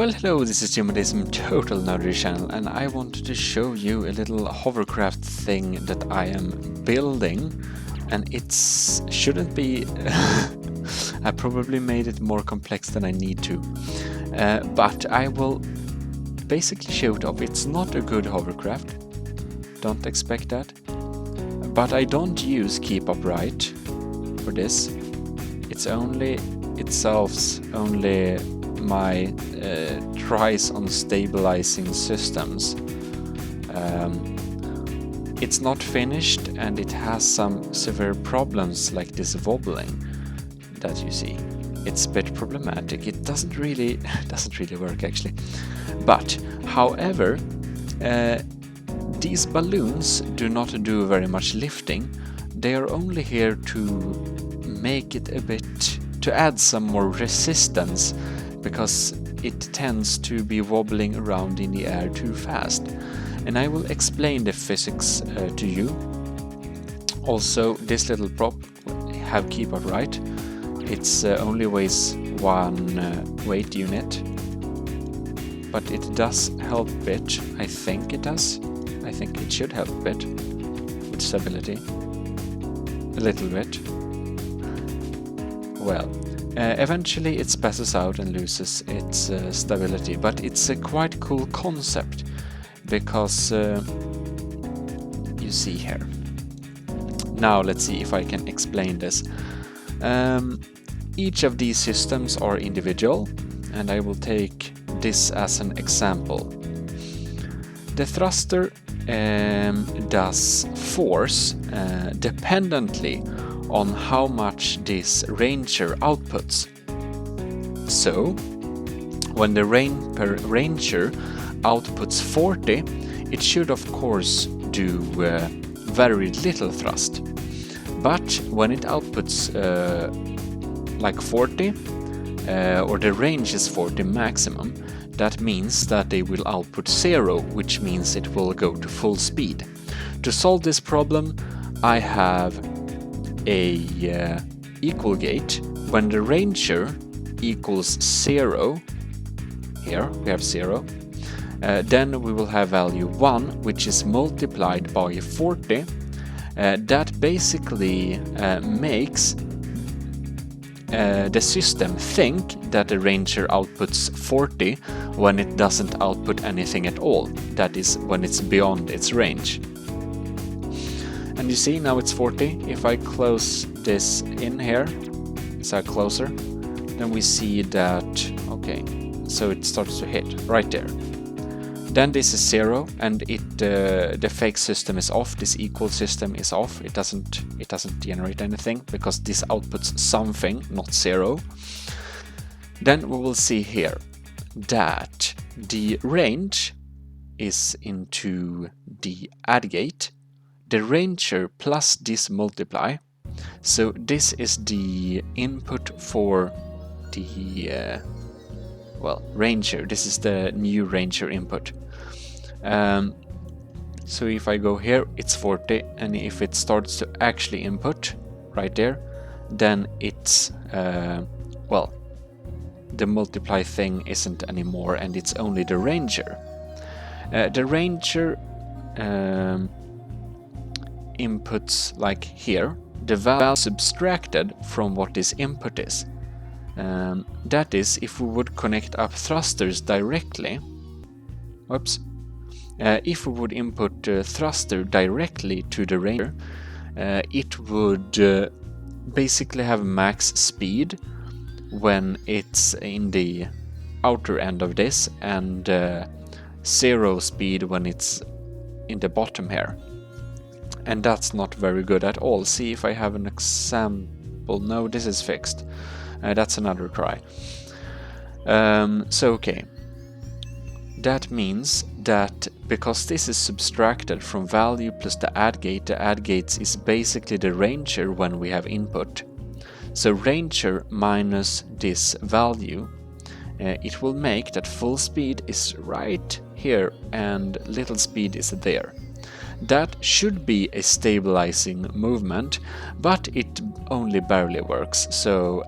Well, hello, this is Gmodism, total nerdy channel, and I wanted to show you a little hovercraft thing that I am building, and it shouldn't be... I probably made it more complex than I need to, but I will basically show it off. It's not a good hovercraft, don't expect that, but I don't use keep upright for this. It solves only my tries on stabilizing systems. It's not finished and it has some severe problems like this wobbling that you see. It's a bit problematic. It doesn't really work actually. But however, these balloons do not do very much lifting. They are only here to make it a bit, to add some more resistance, because it tends to be wobbling around in the air too fast. And I will explain the physics to you. Also, this little prop have keep upright. It's only weighs one weight unit, but it does help a bit. I think it does. I think it should help a bit with stability. A little bit. Well, eventually it spasses out and loses its stability, but it's a quite cool concept because you see here. Now let's see if I can explain this. Each of these systems are individual, and I will take this as an example. The thruster does force dependently on how much this ranger outputs. So, when the ranger outputs 40, it should of course do very little thrust. But when it outputs like 40, or the range is 40 maximum, that means that they will output 0, which means it will go to full speed. To solve this problem, I have a equal gate. When the ranger equals 0, here we have 0, then we will have value 1, which is multiplied by 40. That basically makes the system think that the ranger outputs 40 when it doesn't output anything at all. That is when it's beyond its range. And you see, now it's 40. If I close this in here, so closer, then we see that, okay, so it starts to hit right there. Then this is 0, and the fake system is off. This equal system is off. It doesn't generate anything because this outputs something, not 0. Then we will see here that the range is into the add gate. The ranger plus this multiply. So this is the input for the ranger. This is the new ranger input. So if I go here, it's 40, and if it starts to actually input right there, then it's the multiply thing isn't anymore, and it's only the ranger. The ranger inputs like here, the value subtracted from what this input is. That is, if we would connect up thrusters directly, if we would input the thruster directly to the ranger, it would basically have max speed when it's in the outer end of this, and 0 speed when it's in the bottom here. And that's not very good at all. See if I have an example. No, this is fixed. That's another try. So okay. That means that because this is subtracted from value plus the add gate is basically the ranger when we have input. So ranger minus this value, it will make that full speed is right here and little speed is there. That should be a stabilizing movement, but it only barely works. So,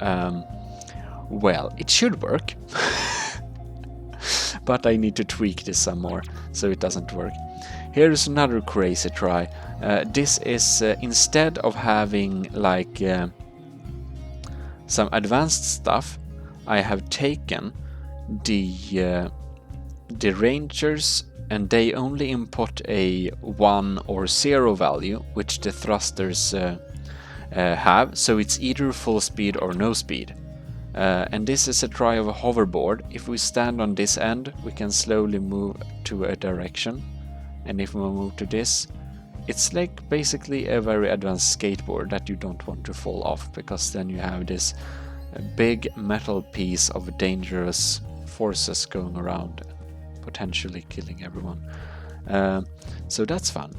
well, it should work. but I need to tweak this some more so it doesn't work. Here is another crazy try. This is instead of having like some advanced stuff, I have taken the rangers, and they only input a 1 or 0 value, which the thrusters have, so it's either full speed or no speed. And this is a try of a hoverboard. If we stand on this end, we can slowly move to a direction, and if we move to this, it's like basically a very advanced skateboard that you don't want to fall off, because then you have this big metal piece of dangerous forces going around, potentially killing everyone. So that's fun.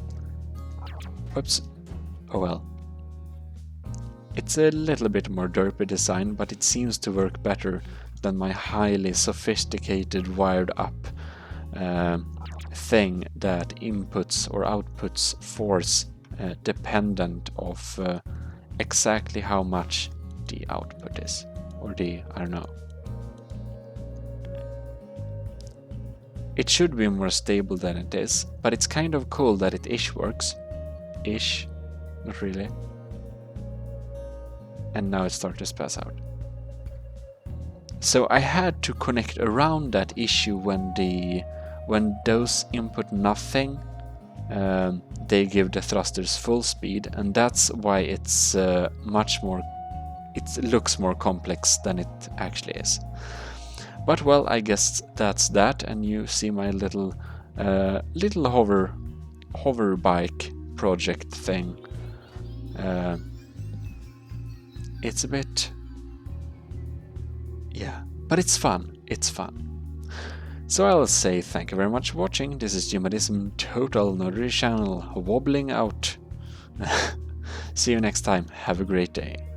Whoops. Oh well. It's a little bit more derpy design, but it seems to work better than my highly sophisticated wired up thing that inputs or outputs force dependent of exactly how much the output is, or I don't know. It should be more stable than it is, but it's kind of cool that it ish works. Ish, not really. And now it starts to spaz out. So I had to connect around that issue when those input nothing, they give the thrusters full speed, and that's why it's much more. It looks more complex than it actually is. But well, I guess that's that, and you see my little hover bike project thing. It's a bit, yeah, but it's fun. It's fun. So I'll say thank you very much for watching. This is Gmodism, total nerdy channel, wobbling out. See you next time. Have a great day.